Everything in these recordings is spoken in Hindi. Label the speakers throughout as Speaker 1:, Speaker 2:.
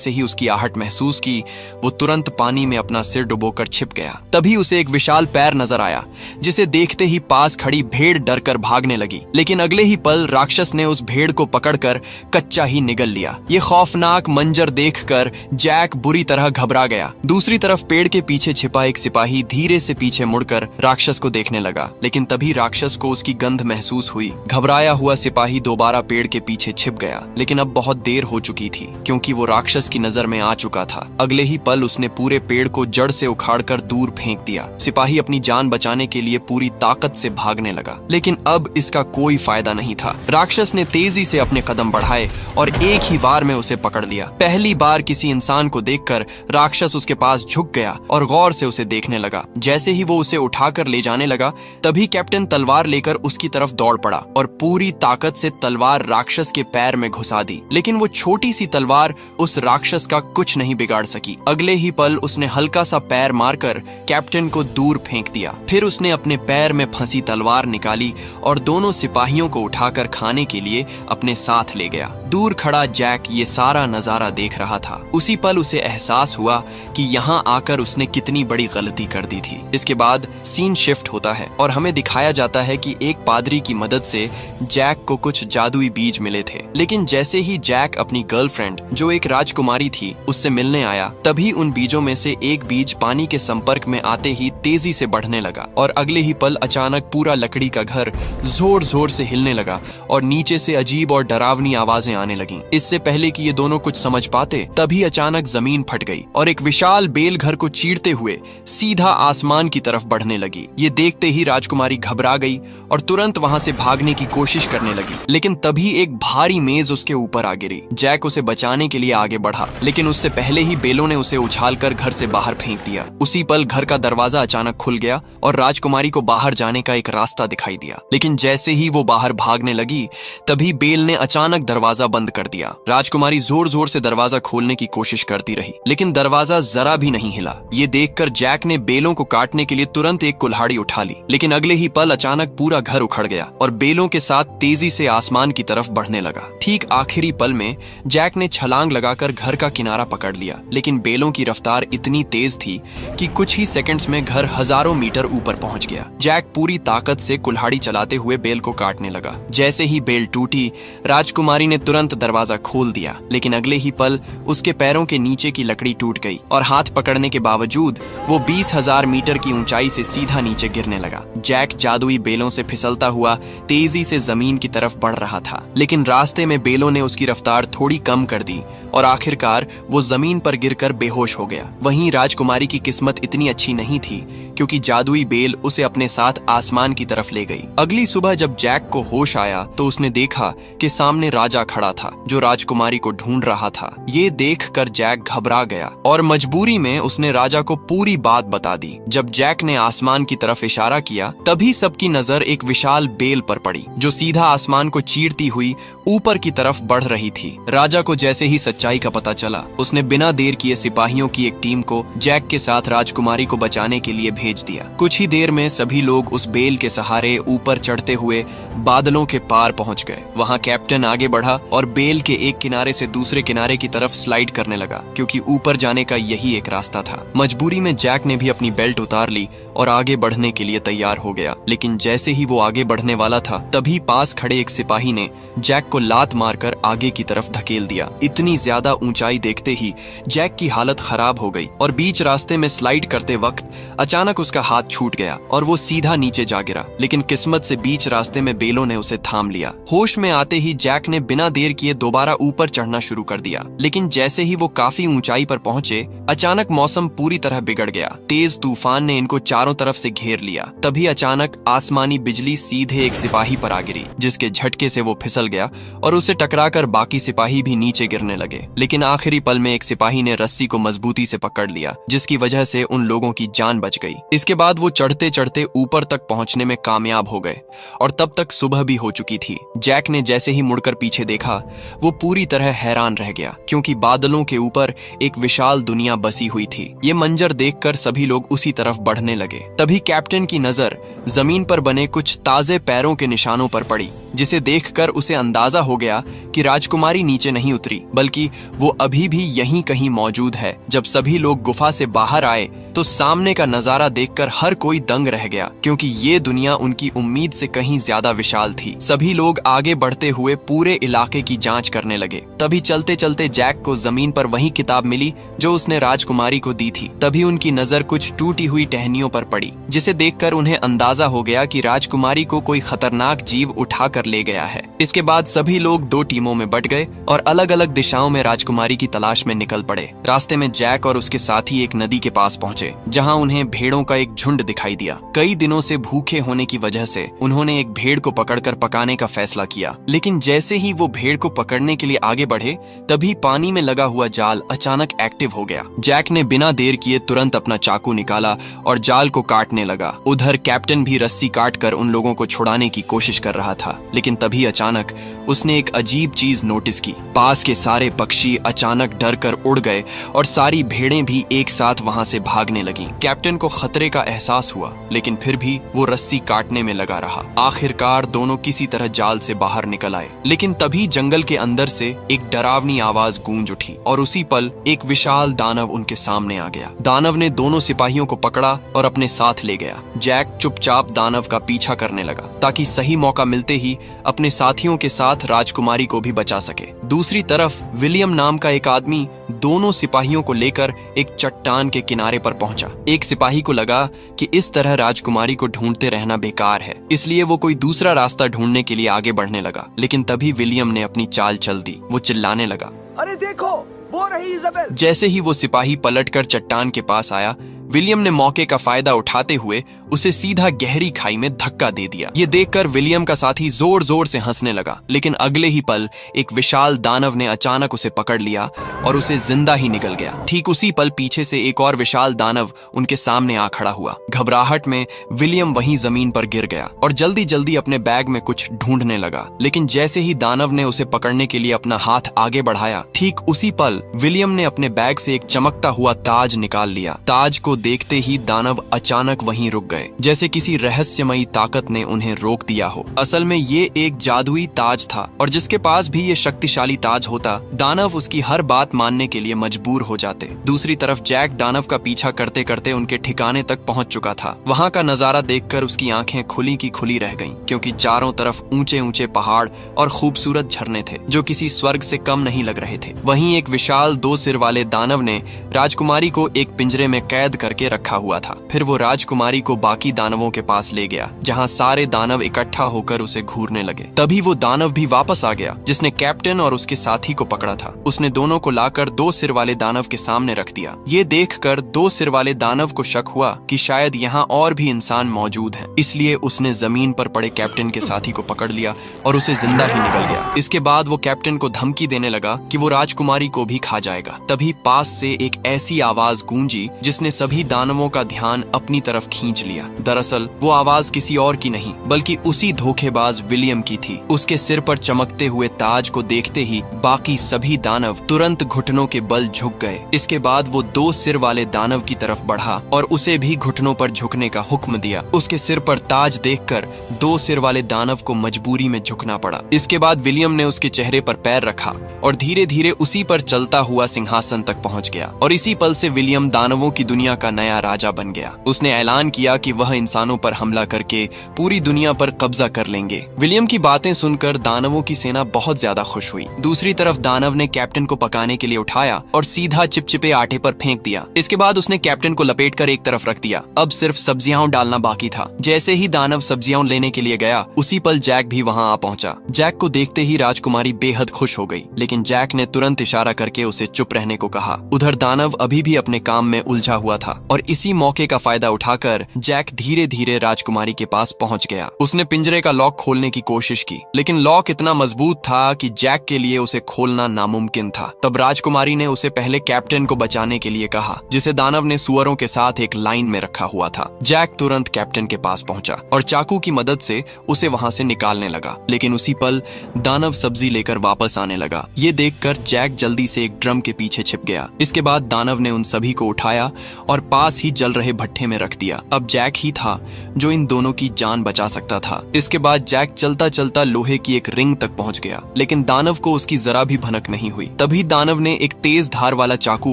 Speaker 1: जैसे ही उसकी आहट महसूस की, वो तुरंत पानी में अपना सिर डुबोकर छिप गया। तभी उसे एक विशाल पैर नजर आया, जिसे देखते ही पास खड़ी भेड़ डरकर भागने लगी। लेकिन अगले ही पल राक्षस ने उस भेड़ को पकड़कर कच्चा ही निगल लिया। ये खौफनाक मंजर देखकर जैक बुरी तरह घबरा गया। दूसरी तरफ पेड़ के पीछे छिपा एक सिपाही धीरे से पीछे मुड़कर राक्षस को देखने लगा, लेकिन तभी राक्षस को उसकी गंध महसूस हुई। घबराया हुआ सिपाही दोबारा पेड़ के पीछे छिप गया, लेकिन अब बहुत देर हो चुकी थी, क्योंकि वो राक्षस की नजर में आ चुका था। अगले ही पल उसने पूरे पेड़ को जड़ से उखाड़कर दूर फेंक दिया। सिपाही अपनी जान बचाने के लिए पूरी ताकत से भागने लगा, लेकिन अब इसका कोई फायदा नहीं था। राक्षस ने तेजी से अपने कदम बढ़ाए और एक ही बार में उसे पकड़ लिया। पहली बार किसी इंसान को देखकर राक्षस उसके पास झुक गया और गौर से उसे देखने लगा। जैसे ही वो उसे उठाकर ले जाने लगा, तभी कैप्टन तलवार लेकर उसकी तरफ दौड़ पड़ा और पूरी ताकत से तलवार राक्षस के पैर में घुसा दी। लेकिन वो छोटी सी तलवार उस राक्षस का कुछ नहीं बिगाड़ सकी। अगले ही पल उसने हल्का सा पैर मारकर कैप्टन को दूर फेंक दिया। फिर उसने अपने पैर में फंसी तलवार निकाली और दोनों सिपाहियों को उठाकर खाने के लिए अपने साथ ले गया। दूर खड़ा जैक ये सारा नजारा देख रहा था। उसी पल उसे एहसास हुआ कि यहाँ आकर उसने कितनी बड़ी गलती कर दी थी। इसके बाद सीन शिफ्ट होता है और हमें दिखाया जाता है कि एक पादरी की मदद से जैक को कुछ जादुई बीज मिले थे। लेकिन जैसे ही जैक अपनी गर्लफ्रेंड, जो एक राजकुमारी थी, उससे मिलने आया, तभी उन बीजों में से एक बीज पानी के संपर्क में आते ही तेजी से बढ़ने लगा और अगले ही पल अचानक पूरा लकड़ी का घर जोर जोर से हिलने लगा और नीचे से अजीब और डरावनी आवाजें आने लगी। इससे पहले कि ये दोनों कुछ समझ पाते, तभी अचानक जमीन फट गई और एक विशाल बेल घर को चीरते हुए सीधा आसमान की तरफ बढ़ने लगी। ये देखते ही राजकुमारी घबरा गई और तुरंत वहां से भागने की कोशिश करने लगी, लेकिन तभी एक भारी मेज उसके ऊपर आ गिरी। जैक उसे बचाने के लिए आगे बढ़ा, लेकिन उससे पहले ही बेलों ने उसे उछालकर घर से बाहर फेंक दिया। उसी पल घर का दरवाजा अचानक खुल गया और राजकुमारी को बाहर जाने का एक रास्ता दिखाई दिया। लेकिन जैसे ही वो बाहर भागने लगी, तभी बेल ने अचानक दरवाजा बंद कर दिया। राजकुमारी जोर जोर से दरवाजा खोलने की कोशिश करती रही, लेकिन दरवाजा जरा भी नहीं हिला। ये देखकर जैक ने बेलों को काटने के लिए तुरंत एक कुल्हाड़ी उठा ली, लेकिन अगले ही पल अचानक पूरा घर उखड़ गया और बेलों के साथ तेजी से आसमान की तरफ बढ़ने लगा। ठीक आखिरी पल में जैक ने छलांग लगाकर घर का किनारा पकड़ लिया, लेकिन बेलों की रफ्तार इतनी तेज थी कि कुछ ही सेकंड्स में घर हजारों मीटर ऊपर पहुंच गया। जैक पूरी ताकत से कुल्हाड़ी चलाते हुए बेल को काटने लगा। जैसे ही बेल टूटी, राजकुमारी ने तुरंत दरवाजा खोल दिया, लेकिन अगले ही पल उसके पैरों के नीचे की लकड़ी टूट गई और हाथ पकड़ने के बावजूद वो 20,000 मीटर की ऊंचाई से सीधा नीचे गिरने लगा। जैक जादुई बेलों से फिसलता हुआ तेजी से जमीन की तरफ बढ़ रहा था, लेकिन रास्ते में बेलों ने उसकी रफ्तार थोड़ी कम कर दी और आखिरकार वो जमीन पर गिरकर बेहोश हो गया। वहीं राजकुमारी की किस्मत इतनी अच्छी नहीं थी, क्योंकि जादुई बेल उसे अपने साथ आसमान की तरफ ले गई। अगली सुबह जब जैक को होश आया तो उसने देखा कि सामने राजा खड़ा था, जो राजकुमारी को ढूंढ रहा था। ये देखकर जैक घबरा गया और मजबूरी में उसने राजा को पूरी बात बता दी। जब जैक ने आसमान की तरफ इशारा किया, तभी सबकी नजर एक विशाल बेल पर पड़ी, जो सीधा आसमान को चीरती हुई ऊपर की तरफ बढ़ रही थी। राजा को जैसे ही सच्चाई का पता चला, उसने बिना देर किए सिपाहियों की एक टीम को जैक के साथ राजकुमारी को बचाने के लिए भेज दिया। कुछ ही देर में सभी लोग उस बेल के सहारे ऊपर चढ़ते हुए बादलों के पार पहुंच गए। वहां कैप्टन आगे बढ़ा और बेल के एक किनारे से दूसरे किनारे की तरफ स्लाइड करने लगा, क्योंकि ऊपर जाने का यही एक रास्ता था। मजबूरी में जैक ने भी अपनी बेल्ट उतार ली और आगे बढ़ने के लिए तैयार हो गया। लेकिन जैसे ही वो आगे बढ़ने वाला था, तभी पास खड़े एक सिपाही ने जैक को लात मारकर आगे की तरफ धकेल दिया। इतनी ज्यादा ऊंचाई देखते ही जैक की हालत खराब हो गई और बीच रास्ते में स्लाइड करते वक्त अचानक उसका हाथ छूट गया और वो सीधा नीचे जा गिरा। लेकिन किस्मत से बीच रास्ते में बेलों ने उसे थाम लिया। होश में आते ही जैक ने बिना देर किए दोबारा ऊपर चढ़ना शुरू कर दिया, लेकिन जैसे ही वो काफी ऊंचाई पर पहुंचे, अचानक मौसम पूरी तरह बिगड़ गया। तेज तूफान ने इनको चारों तरफ से घेर लिया। तभी अचानक आसमानी बिजली सीधे एक सिपाही पर आ गिरी, जिसके झटके से वो फिसल गया और उसे टकराकर बाकी सिपाही भी नीचे गिरने लगे। लेकिन आखिरी पल में एक सिपाही ने रस्सी को मजबूती से पकड़ लिया, जिसकी वजह से उन लोगों की जान बच गई। इसके बाद वो चढ़ते चढ़ते ऊपर तक पहुंचने में कामयाब हो गए और तब तक सुबह भी हो चुकी थी। जैक ने जैसे ही मुड़कर पीछे देखा, वो पूरी तरह हैरान रह गया, क्योंकि बादलों के ऊपर एक विशाल दुनिया बसी हुई थी। ये मंजर देखकर सभी लोग उसी तरफ बढ़ने लगे। लगे। तभी कैप्टन की नजर जमीन पर बने कुछ ताजे पैरों के निशानों पर पड़ी, जिसे देखकर उसे अंदाजा हो गया कि राजकुमारी नीचे नहीं उतरी, बल्कि वो अभी भी यहीं कहीं मौजूद है। जब सभी लोग गुफा से बाहर आए तो सामने का नजारा देखकर हर कोई दंग रह गया, क्योंकि ये दुनिया उनकी उम्मीद से कहीं ज्यादा विशाल थी। सभी लोग आगे बढ़ते हुए पूरे इलाके की जांच करने लगे। तभी चलते चलते जैक को जमीन पर वही किताब मिली जो उसने राजकुमारी को दी थी। तभी उनकी नजर कुछ टूटी हुई टहनियों पर पड़ी, जिसे देखकर उन्हें अंदाजा हो गया कि राजकुमारी को कोई खतरनाक जीव उठाकर ले गया है। इसके बाद सभी लोग दो टीमों में बट गए और अलग अलग दिशाओं में राजकुमारी की तलाश में निकल पड़े। रास्ते में जैक और उसके साथी एक नदी के पास पहुंचे, जहां उन्हें भेड़ों का एक झुंड दिखाई दिया। कई दिनों से भूखे होने की वजह से उन्होंने एक भेड़ को पकड़कर पकाने का फैसला किया, लेकिन जैसे ही वो भेड़ को पकड़ने के लिए आगे बढ़े, तभी पानी में लगा हुआ जाल अचानक एक्टिव हो गया। जैक ने बिना देर किए तुरंत अपना चाकू निकाला और जाल को काटने लगा। उधर कैप्टन भी रस्सी काटकर उन लोगों को छुड़ाने की कोशिश कर रहा था, लेकिन तभी अचानक उसने एक अजीब चीज नोटिस की। पास के सारे पक्षी अचानक डरकर उड़ गए और सारी भेड़ें भी एक साथ वहां से भागने लगी। कैप्टन को खतरे का एहसास हुआ, लेकिन फिर भी वो रस्सी काटने में लगा रहा। आखिरकार दोनों किसी तरह जाल से बाहर निकल आए, लेकिन तभी जंगल के अंदर से एक डरावनी आवाज गूंज उठी और उसी पल एक विशाल दानव उनके सामने आ गया। दानव ने दोनों सिपाहियों को पकड़ा और अपने साथ ले गया। जैक चुपचाप दानव का पीछा करने लगा, ताकि सही मौका मिलते ही अपने साथियों के साथ राजकुमारी को भी बचा सके। दूसरी तरफ विलियम नाम का एक आदमी दोनों सिपाहियों को लेकर एक चट्टान के किनारे पर पहुंचा। एक सिपाही को लगा कि इस तरह राजकुमारी को ढूंढते रहना बेकार है, इसलिए वो कोई दूसरा रास्ता ढूंढने के लिए आगे बढ़ने लगा। लेकिन तभी विलियम ने अपनी चाल चल दी। वो चिल्लाने लगा,
Speaker 2: अरे देखो, वो रही इज़ाबेल।
Speaker 1: जैसे ही वो सिपाही पलटकर चट्टान के पास आया, विलियम ने मौके का फायदा उठाते हुए उसे सीधा गहरी खाई में धक्का दे दिया। ये देखकर विलियम का साथी जोर जोर से हंसने लगा, लेकिन अगले ही पल एक विशाल दानव ने अचानक उसे पकड़ लिया और उसे जिंदा ही निगल गया। ठीक उसी पल पीछे से एक और विशाल दानव उनके सामने आ खड़ा हुआ। घबराहट में विलियम वहीं जमीन पर गिर गया और जल्दी जल्दी अपने बैग में कुछ ढूंढने लगा। लेकिन जैसे ही दानव ने उसे पकड़ने के लिए अपना हाथ आगे बढ़ाया, ठीक उसी पल विलियम ने अपने बैग से एक चमकता हुआ ताज निकाल लिया। ताज को देखते ही दानव अचानक वहीं रुक गए, जैसे किसी रहस्यमयी ताकत ने उन्हें रोक दिया हो। असल में ये एक जादुई ताज था, और जिसके पास भी ये शक्तिशाली ताज होता, दानव उसकी हर बात मानने के लिए मजबूर हो जाते। दूसरी तरफ जैक दानव का पीछा करते करते उनके ठिकाने तक पहुंच चुका था। वहां का नजारा देखकर उसकी आंखें खुली की खुली रह गईं, क्योंकि चारों तरफ ऊंचे ऊंचे पहाड़ और खूबसूरत झरने थे, जो किसी स्वर्ग से कम नहीं लग रहे थे। वहीं एक विशाल 2 सिर वाले दानव ने राजकुमारी को एक पिंजरे में कैद करके रखा हुआ था। फिर वो राजकुमारी को बाकी दानवों के पास ले गया, जहां सारे दानव इकट्ठा होकर उसे घूरने लगे। तभी वो दानव भी वापस आ गया, जिसने कैप्टन और उसके साथी को पकड़ा था। उसने दोनों को लाकर 2 सिर वाले दानव के सामने रख दिया। ये देखकर 2 सिर वाले दानव को शक हुआ कि शायद यहाँ और भी इंसान मौजूद हैं। इसलिए उसने जमीन पर पड़े कैप्टन के साथी को पकड़ लिया और उसे जिंदा ही निगल गया। इसके बाद वो कैप्टन को धमकी देने लगा कि वो राजकुमारी को भी खा जाएगा। तभी पास से एक ऐसी आवाज गूंजी जिसने सभी दानवों का ध्यान अपनी तरफ खींच लिया। दरअसल वो आवाज किसी और की नहीं, बल्कि उसी धोखेबाज विलियम की थी। उसके सिर पर चमकते हुए ताज को देखते ही बाकी सभी दानव तुरंत घुटनों के बल झुक गए। इसके बाद वो 2 सिर वाले दानव की तरफ बढ़ा और उसे भी घुटनों पर झुकने का हुक्म दिया। उसके सिर पर ताज देखकर 2 सिर वाले दानव को मजबूरी में झुकना पड़ा। इसके बाद विलियम ने उसके चेहरे पर पैर रखा और धीरे धीरे उसी पर चलता हुआ सिंहासन तक पहुंच गया। और इसी पल से विलियम दानवों की दुनिया का नया राजा बन गया। उसने ऐलान किया कि वह इंसानों पर हमला करके पूरी दुनिया पर कब्जा कर लेंगे। विलियम की बातें सुनकर दानवों की सेना बहुत ज्यादा खुश हुई। दूसरी तरफ दानव ने कैप्टन को पकाने के लिए उठाया और सीधा चिपचिपे आटे पर फेंक दिया। इसके बाद उसने कैप्टन को लपेटकर एक तरफ रख दिया। अब सिर्फ सब्जियां डालना बाकी था। जैसे ही दानव सब्जियां लेने के लिए गया, उसी पल जैक भी वहां आ पहुंचा। जैक को देखते ही राजकुमारी बेहद खुश हो गई, लेकिन जैक ने तुरंत इशारा करके उसे चुप रहने को कहा। उधर दानव अभी भी अपने काम में उलझा हुआ था और इसी मौके का फायदा उठाकर जैक धीरे धीरे राजकुमारी के पास पहुंच गया। उसने पिंजरे का लॉक खोलने की कोशिश की, लेकिन लॉक इतना मजबूत था कि जैक के लिए उसे खोलना नामुमकिन था। तब राजकुमारी ने उसे पहले कैप्टन को बचाने के लिए कहा, जिसे दानव ने सुअरों के साथ एक लाइन में रखा हुआ था। जैक तुरंत कैप्टन के पास पहुंचा और चाकू की मदद से उसे वहां से निकालने लगा, लेकिन उसी पल दानव सब्जी लेकर वापस आने लगा। ये देखकर जैक जल्दी से एक ड्रम के पीछे छिप गया। इसके बाद दानव ने उन सभी को उठाया और पास ही जल रहे भट्ठे में रख दिया। अब जैक ही था जो इन दोनों की जान बचा सकता था। इसके बाद जैक चलता चलता लोहे की एक रिंग तक पहुंच गया, लेकिन दानव को उसकी जरा भी भनक नहीं हुई। तभी दानव ने एक तेज धार वाला चाकू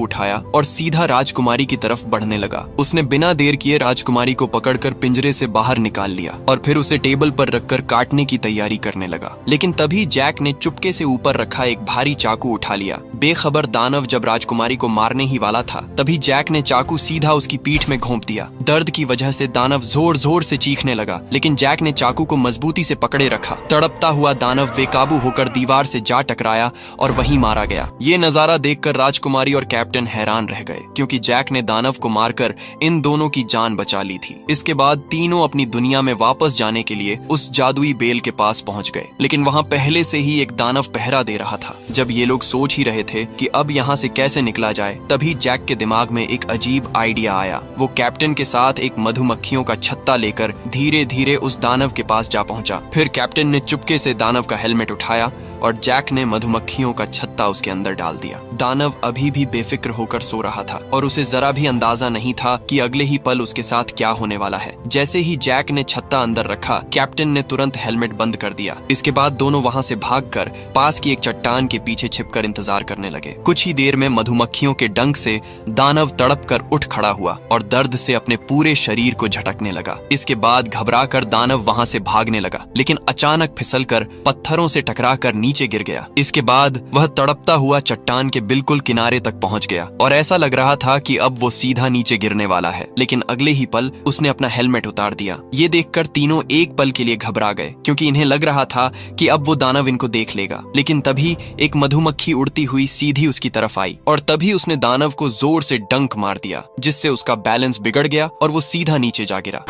Speaker 1: उठाया और सीधा राजकुमारी की तरफ बढ़ने लगा। उसने बिना देर किए राजकुमारी को पकड़कर पिंजरे से बाहर निकाल लिया और फिर उसे टेबल पर रखकर काटने की तैयारी करने लगा। लेकिन तभी जैक ने चुपके से ऊपर रखा एक भारी चाकू उठा लिया। बेखबर दानव जब राजकुमारी को मारने ही वाला था, तभी जैक ने चाकू सीधा उसकी पीठ में घोंप दिया। दर्द की वजह से दानव जोर जोर से चीखने लगा, लेकिन जैक ने चाकू को मजबूती से पकड़े रखा। तड़पता हुआ दानव बेकाबू होकर दीवार से जा टकराया और वहीं मारा गया। ये नजारा देखकर राजकुमारी और कैप्टन हैरान रह गए, क्योंकि जैक ने दानव को मारकर इन दोनों की जान बचा ली थी। इसके बाद तीनों अपनी दुनिया में वापस जाने के लिए उस जादुई बेल के पास पहुंच गए, लेकिन वहां पहले से ही एक दानव पहरा दे रहा था। जब ये लोग सोच ही रहे थे कि अब यहाँ से कैसे निकला जाए, तभी जैक के दिमाग में एक अजीब आइडिया आया। वो कैप्टन के साथ एक मधुमक्खियों का छत्ता लेकर धीरे धीरे उस दानव के पास जा पहुंचा। फिर कैप्टन ने चुपके से दानव का हेलमेट उठाया और जैक ने मधुमक्खियों का छत्ता उसके अंदर डाल दिया। दानव अभी भी बेफिक्र होकर सो रहा था और उसे जरा भी अंदाजा नहीं था कि अगले ही पल उसके साथ क्या होने वाला है। जैसे ही जैक ने छत्ता अंदर रखा, कैप्टन ने तुरंत हेलमेट बंद कर दिया। इसके बाद दोनों वहां से भागकर पास की एक चट्टान के पीछे छिपकर इंतजार करने लगे। कुछ ही देर में मधुमक्खियों के डंक से दानव तड़प कर उठ खड़ा हुआ और दर्द से अपने पूरे शरीर को झटकने लगा। इसके बाद घबरा कर दानव वहां से भागने लगा, लेकिन अचानक फिसलकर पत्थरों से टकराकर नीचे गिर गया। इसके बाद वह तड़पता हुआ चट्टान के बिल्कुल किनारे तक पहुंच गया और ऐसा लग रहा था कि अब वो सीधा नीचे गिरने वाला है, लेकिन अगले ही पल उसने अपना हेलमेट उतार दिया। ये देखकर तीनों एक पल के लिए घबरा गए, क्योंकि इन्हें लग रहा था कि अब वो दानव इनको देख लेगा। लेकिन तभी एक मधुमक्खी उड़ती हुई सीधी उसकी तरफ आई और तभी उसने दानव को जोर से डंक मार दिया, जिससे उसका बैलेंस बिगड़ गया और वो सीधा नीचे जा गिरा।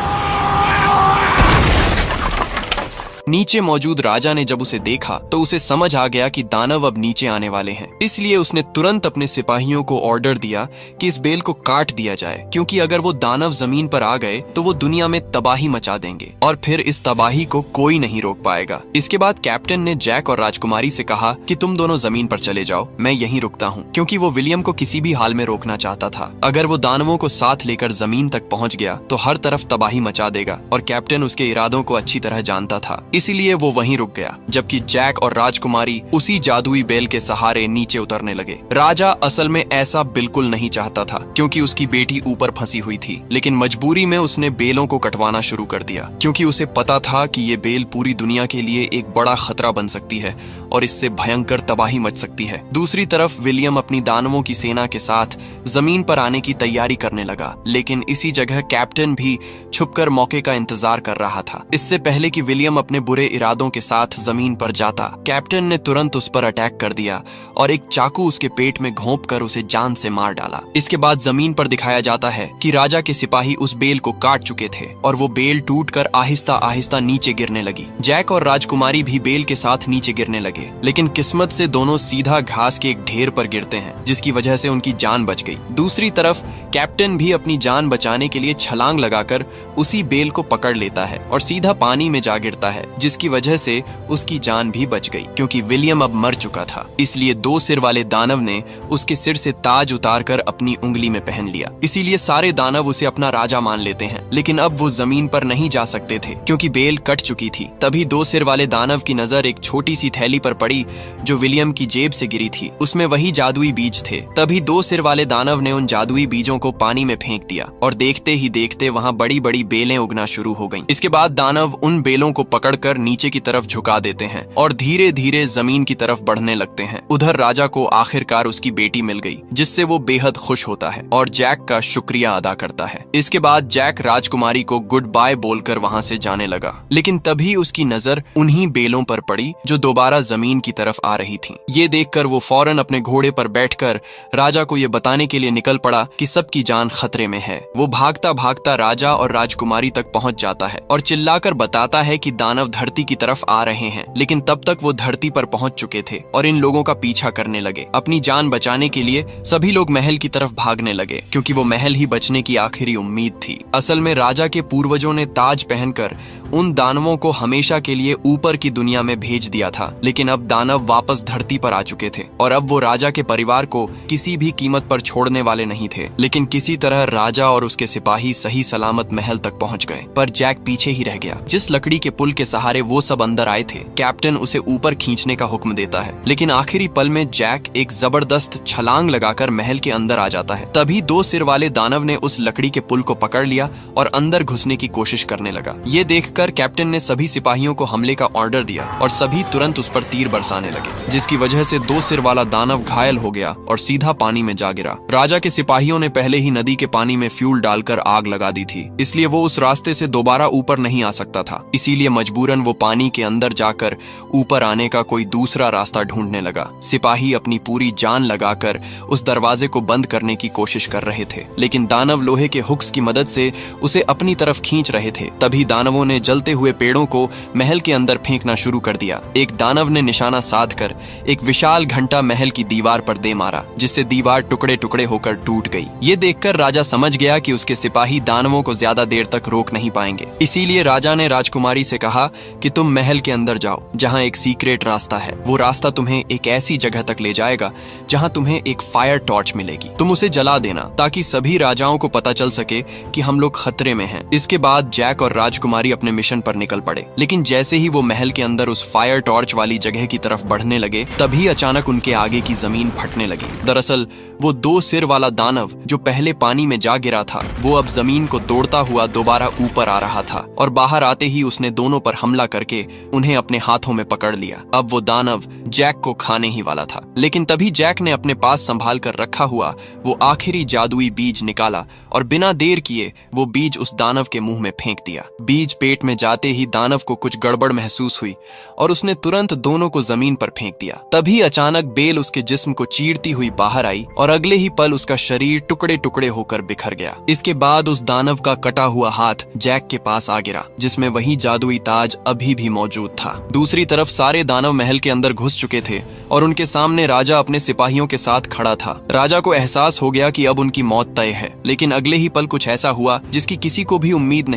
Speaker 1: नीचे मौजूद राजा ने जब उसे देखा तो उसे समझ आ गया कि दानव अब नीचे आने वाले हैं। इसलिए उसने तुरंत अपने सिपाहियों को ऑर्डर दिया कि इस बेल को काट दिया जाए, क्योंकि अगर वो दानव जमीन पर आ गए तो वो दुनिया में तबाही मचा देंगे और फिर इस तबाही को कोई नहीं रोक पाएगा। इसके बाद कैप्टन ने जैक और राजकुमारी से कहा कि तुम दोनों जमीन पर चले जाओ, मैं यहीं रुकता हूँ, क्योंकि वो विलियम को किसी भी हाल में रोकना चाहता था। अगर वो दानवों को साथ लेकर जमीन तक पहुंच गया तो हर तरफ तबाही मचा देगा और कैप्टन उसके इरादों को अच्छी तरह जानता था। इसीलिए वो वहीं रुक गया, जबकि जैक और राजकुमारी उसी जादुई बेल के सहारे नीचे उतरने लगे। राजा असल में ऐसा बिल्कुल नहीं चाहता था, क्योंकि उसकी बेटी ऊपर फंसी हुई थी, लेकिन मजबूरी में उसने बेलों को कटवाना शुरू कर दिया, क्योंकि उसे पता था कि ये बेल पूरी दुनिया के लिए एक बड़ा खतरा बन सकती है और इससे भयंकर तबाही मच सकती है। दूसरी तरफ विलियम अपनी दानवों की सेना के साथ जमीन पर आने की तैयारी करने लगा, लेकिन इसी जगह कैप्टन भी छुपकर मौके का इंतजार कर रहा था। इससे पहले कि विलियम अपने बुरे इरादों के साथ जमीन पर जाता, कैप्टन ने तुरंत उस पर अटैक कर दिया और एक चाकू उसके पेट में घोंपकर उसे जान से मार डाला। इसके बाद जमीन पर दिखाया जाता है कि राजा के सिपाही उस बेल को काट चुके थे और वो बेल टूटकर आहिस्ता आहिस्ता नीचे गिरने लगी। जैक और राजकुमारी भी बेल के साथ नीचे गिरने लगे, लेकिन किस्मत से दोनों सीधा घास के एक ढेर पर गिरते हैं, जिसकी वजह से उनकी जान बच गई। दूसरी तरफ कैप्टन भी अपनी जान बचाने के लिए छलांग लगाकर उसी बेल को पकड़ लेता है और सीधा पानी में जा गिरता है, जिसकी वजह से उसकी जान भी बच गई, क्योंकि विलियम अब मर चुका था। इसलिए दो सिर वाले दानव ने उसके सिर से ताज उतारकर अपनी उंगली में पहन लिया। इसीलिए सारे दानव उसे अपना राजा मान लेते हैं, लेकिन अब वो जमीन पर नहीं जा सकते थे, क्योंकि बेल कट चुकी थी। तभी दो सिर वाले दानव की नजर एक छोटी सी थैली पर पड़ी जो विलियम की जेब से गिरी थी। उसमें वही जादुई बीज थे। तभी दो सिर वाले दानव ने उन जादुई बीजों को पानी में फेंक दिया और देखते ही देखते वहां बड़ी बड़ी बेलें उगना शुरू हो गईं। इसके बाद दानव उन बेलों को पकड़कर नीचे की तरफ झुका देते हैं और धीरे धीरे जमीन की तरफ बढ़ने लगते हैं। उधर राजा को आखिरकार उसकी बेटी मिल गई, जिससे वो बेहद खुश होता है और जैक का शुक्रिया अदा करता है। इसके बाद जैक राजकुमारी को गुड बाय बोलकर वहां से जाने लगा, लेकिन तभी उसकी नजर उन्हीं बेलों पर पड़ी जो दोबारा जमीन की तरफ आ रही थीं। ये देखकर वो फौरन अपने घोड़े पर बैठकर राजा को ये बताने के लिए निकल पड़ा कि सबकी जान खतरे में है। वो भागता भागता राजा और राजकुमारी तक पहुंच जाता है और चिल्लाकर बताता है कि दानव धरती की तरफ आ रहे हैं। लेकिन तब तक वो धरती पर पहुंच चुके थे और इन लोगों का पीछा करने लगे। अपनी जान बचाने के लिए सभी लोग महल की तरफ भागने लगे, क्योंकि वो महल ही बचने की आखिरी उम्मीद थी। असल में राजा के पूर्वजों ने ताज पहनकर उन दानवों को हमेशा के लिए ऊपर की दुनिया में भेज दिया था, लेकिन अब दानव वापस धरती पर आ चुके थे और अब वो राजा के परिवार को किसी भी कीमत पर छोड़ने वाले नहीं थे। लेकिन किसी तरह राजा और उसके सिपाही सही सलामत महल तक पहुंच गए, पर जैक पीछे ही रह गया। जिस लकड़ी के पुल के सहारे वो सब अंदर आए थे, कैप्टन उसे ऊपर खींचने का हुक्म देता है, लेकिन आखिरी पल में जैक एक जबरदस्त छलांग लगाकर महल के अंदर आ जाता है। तभी 2 सिर वाले दानव ने उस लकड़ी के पुल को पकड़ लिया और अंदर घुसने की कोशिश करने लगा। ये देखकर कैप्टन ने सभी सिपाहियों को हमले का ऑर्डर दिया और सभी तुरंत उस पर तीर बरसाने लगे, जिसकी वजह से 2 सिर वाला दानव घायल हो गया और सीधा पानी में जा गिरा। राजा के सिपाहियों ने पहले ही नदी के पानी में फ्यूल डालकर आग लगा दी थी, इसलिए वो उस रास्ते से दोबारा ऊपर नहीं आ सकता था। इसीलिए मजबूरन वो पानी के अंदर जाकर ऊपर आने का कोई दूसरा रास्ता ढूंढने लगा। सिपाही अपनी पूरी जान लगाकर उस दरवाजे को बंद करने की कोशिश कर रहे थे, लेकिन दानव लोहे के हुक्स की मदद से उसे अपनी तरफ खींच रहे थे। तभी दानवों ने जलते हुए पेड़ों को महल के अंदर फेंकना शुरू कर दिया। एक दानव ने निशाना साधकर एक विशाल घंटा महल की दीवार पर दे मारा, जिससे दीवार टुकड़े टुकड़े होकर टूट गई। ये देखकर राजा समझ गया कि उसके सिपाही दानवों को ज्यादा देर तक रोक नहीं पाएंगे। इसीलिए राजा ने राजकुमारी से कहा कि तुम महल के अंदर जाओ, जहां एक सीक्रेट रास्ता है। वो रास्ता तुम्हें एक ऐसी जगह तक ले जाएगा जहां तुम्हें एक फायर टॉर्च मिलेगी। तुम उसे जला देना ताकि सभी राजाओं को पता चल सके कि हम लोग खतरे में हैं। इसके बाद जैक और राजकुमारी अपने मिशन पर निकल पड़े, लेकिन जैसे ही वो महल के अंदर उस फायर टॉर्च वाली जगह की तरफ बढ़ने लगे, तभी अचानक उनके आगे की जमीन फटने लगी। दरअसल वो 2 सिर वाला दानव जो पहले पानी में जा गिरा था, वो अब जमीन को तोड़ता हुआ दोबारा ऊपर आ रहा था और बाहर आते ही उसने दोनों पर हमला करके उन्हें अपने हाथों में पकड़ लिया। अब वो दानव जैक को खाने ही वाला था, लेकिन तभी जैक ने अपने पास संभाल कर रखा हुआ वो आखिरी जादुई बीज निकाला और बिना देर किए वो बीज उस दानव के मुंह में फेंक दिया। बीज पेट में जाते ही दानव को कुछ गड़बड़ महसूस हुई और उसने तुरंत दोनों को जमीन पर फेंक दिया। तभी अचानक बेल उसके जिस्म को चीरती हुई बाहर आई और अगले ही पल उसका शरीर टुकड़े टुकड़े होकर बिखर गया। इसके बाद उस दानव का कटा हुआ हाथ जैक के पास आ गिरा, जिसमें वही जादुई ताज अभी भी मौजूद था। दूसरी तरफ सारे दानव महल के अंदर घुस चुके थे और उनके सामने राजा अपने सिपाहियों के साथ खड़ा था। राजा को एहसास हो गया कि अब उनकी मौत तय है, लेकिन अगले ही पल कुछ ऐसा हुआ जिसकी किसी को भी उम्मीद नहीं